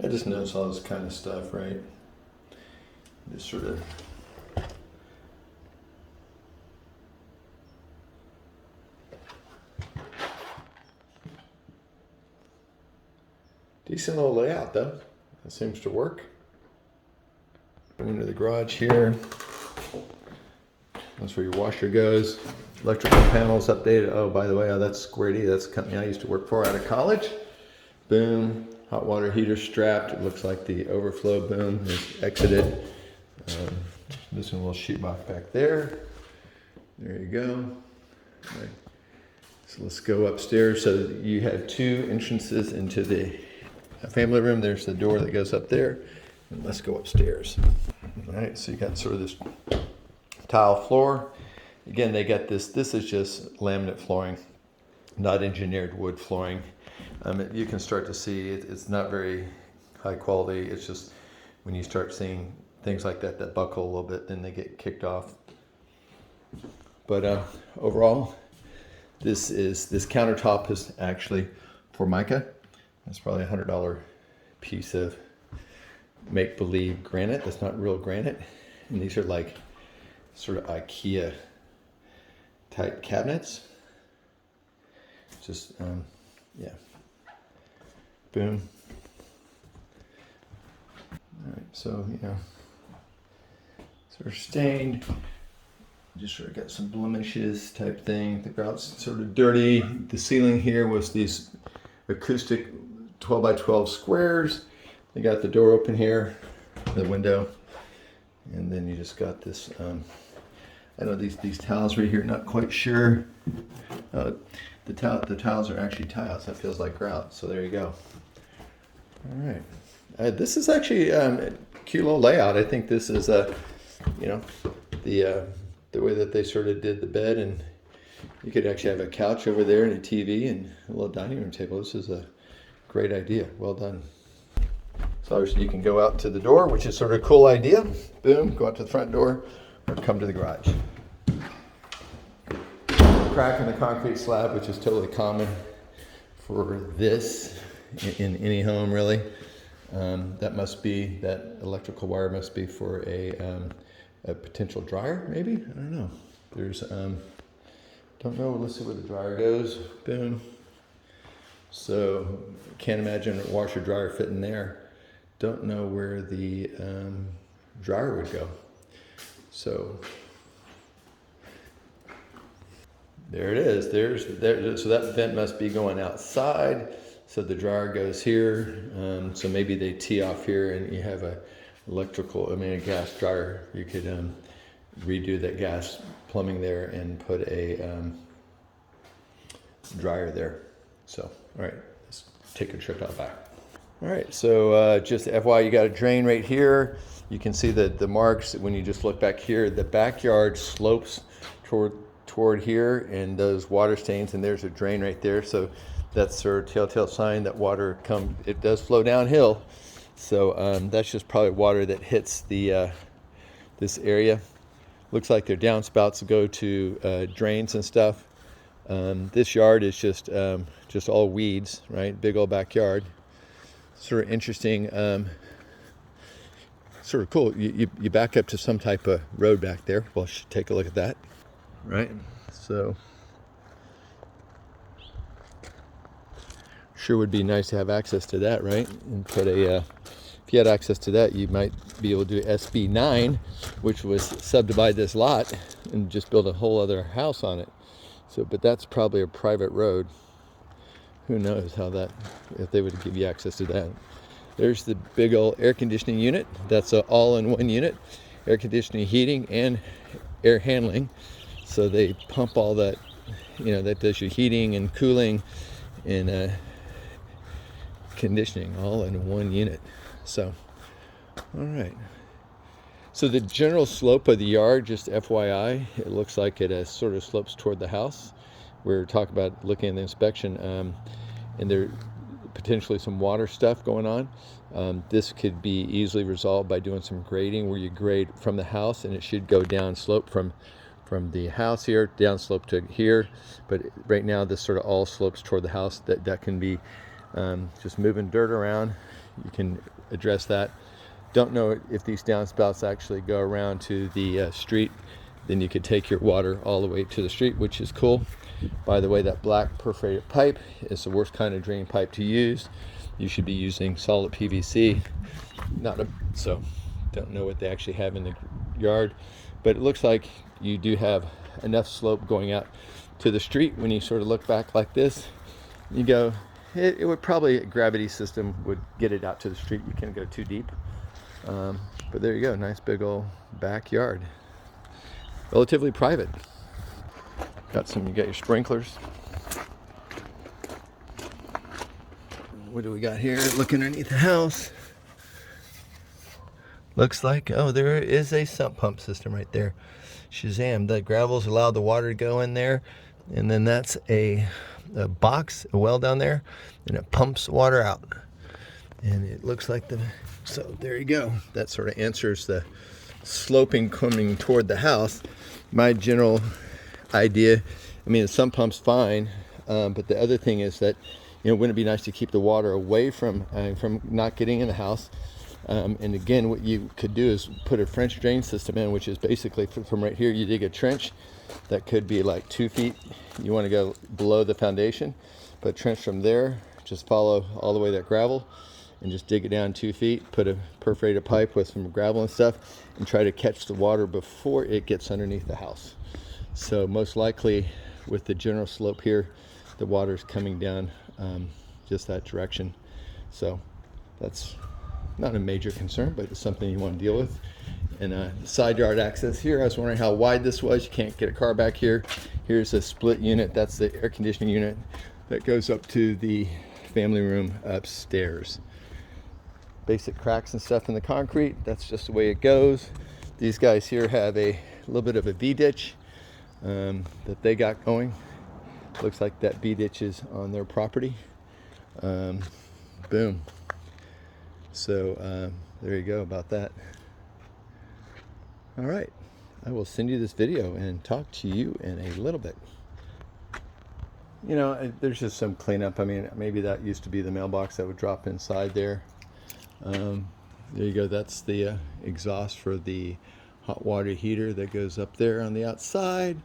I just notice all this kind of stuff, right? Just sort of. Decent little layout though. That seems to work. Into the garage here. That's where your washer goes. Electrical panels updated. Oh, by the way, that's Square D. That's the company I used to work for out of college. Boom. Hot water heater strapped. It looks like the overflow boom is exited. This one little sheet box back there. There you go. All right. So let's go upstairs. So you have two entrances into the family room. There's the door that goes up there. And let's go upstairs. All right, so you got sort of this tile floor. Again, they got this. This is just laminate flooring, not engineered wood flooring. You can start to see it's not very high quality. It's just when you start seeing things like that that buckle a little bit, then they get kicked off. But overall, this countertop is actually Formica. It's probably $100 piece of make-believe granite. That's not real granite. And these are like sort of IKEA type cabinets. Just, yeah. Boom. All right, so, you know, sort of stained. Just sort of got some blemishes type thing. The grout's sort of dirty. The ceiling here was these acoustic 12 by 12 squares. They got the door open here, the window, and then you just got this. I know these tiles right here. Not quite sure. The tiles are actually tiles. That feels like grout. So there you go. All right. This is actually a cute little layout. I think this is you know, the way that they sort of did the bed, and you could actually have a couch over there and a TV and a little dining room table. This is a great idea. Well done. So obviously you can go out to the door, which is sort of a cool idea. Boom, go out to the front door or come to the garage. Crack in the concrete slab, which is totally common for this in any home really. That electrical wire must be for a potential dryer, maybe? I don't know. There's, don't know, let's see where the dryer goes. Boom. So, can't imagine a washer dryer fitting there. Don't know where the dryer would go. So, there it is. So that vent must be going outside. So the dryer goes here. So maybe they tee off here and you have a gas dryer. You could redo that gas plumbing there and put a dryer there. So, all right, let's take a trip out back. All right, so just FYI, you got a drain right here. You can see the marks when you just look back here. The backyard slopes toward here, and those water stains, and there's a drain right there. So that's sort of telltale sign that water it does flow downhill. So that's just probably water that hits the this area. Looks like their downspouts go to drains and stuff. This yard is just all weeds, right? Big old backyard. Sort of interesting, sort of cool. You back up to some type of road back there. Well, take a look at that, right? So, sure would be nice to have access to that, right? And put if you had access to that, you might be able to do SB 9, which was subdivide this lot and just build a whole other house on it. So, but that's probably a private road. Who knows if they would give you access to that. There's the big old air conditioning unit. That's an all-in-one unit. Air conditioning, heating, and air handling. So they pump all that, that does your heating and cooling and conditioning all in one unit. So, all right. So the general slope of the yard, just FYI, it looks like it sort of slopes toward the house. We're talking about looking at the inspection, and there potentially some water stuff going on. This could be easily resolved by doing some grading, where you grade from the house, and it should go down slope from the house here, down slope to here. But right now, this sort of all slopes toward the house. That can be just moving dirt around. you can address that. Don't know if these downspouts actually go around to the street. Then you could take your water all the way to the street, which is cool. By the way, that black perforated pipe is the worst kind of drain pipe to use. You should be using solid PVC. So don't know what they actually have in the yard, but it looks like you do have enough slope going out to the street. When you sort of look back like this, you go, it would probably, a gravity system would get it out to the street. You can't go too deep. But there you go, nice big old backyard. Relatively private. You got your sprinklers. What do we got here? Looking underneath the house. Looks like, oh, there is a sump pump system right there. Shazam, the gravel's allowed the water to go in there. And then that's a box, a well down there, and it pumps water out. And it looks like so there you go. That sort of answers the sloping coming toward the house. My general idea, I mean, the sump pump's fine, but the other thing is that, wouldn't it be nice to keep the water away from not getting in the house? And again, what you could do is put a French drain system in, which is basically from right here, you dig a trench that could be like 2 feet. You want to go below the foundation, but a trench from there, just follow all the way that gravel and just dig it down 2 feet, put a perforated pipe with some gravel and stuff, and try to catch the water before it gets underneath the house. So most likely with the general slope here, the water is coming down just that direction. So that's not a major concern, but it's something you want to deal with. And the side yard access here, I was wondering how wide this was. You can't get a car back here. Here's a split unit. That's the air conditioning unit that goes up to the family room upstairs. Basic cracks and stuff in the concrete. That's just the way it goes. These guys here have a little bit of a V-ditch that they got going. Looks like that V-ditch is on their property. Boom. So there you go about that. All right, I will send you this video and talk to you in a little bit. There's just some cleanup. I mean, maybe that used to be the mailbox that would drop inside there. There you go. That's the exhaust for the hot water heater that goes up there on the outside.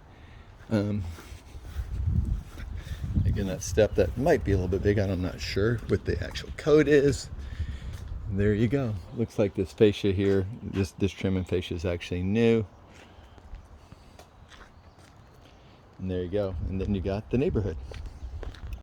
Again, that step that might be a little bit big. I'm not sure what the actual code is. There you go. Looks like this fascia here, this trim and fascia is actually new. And there you go. And then you got the neighborhood.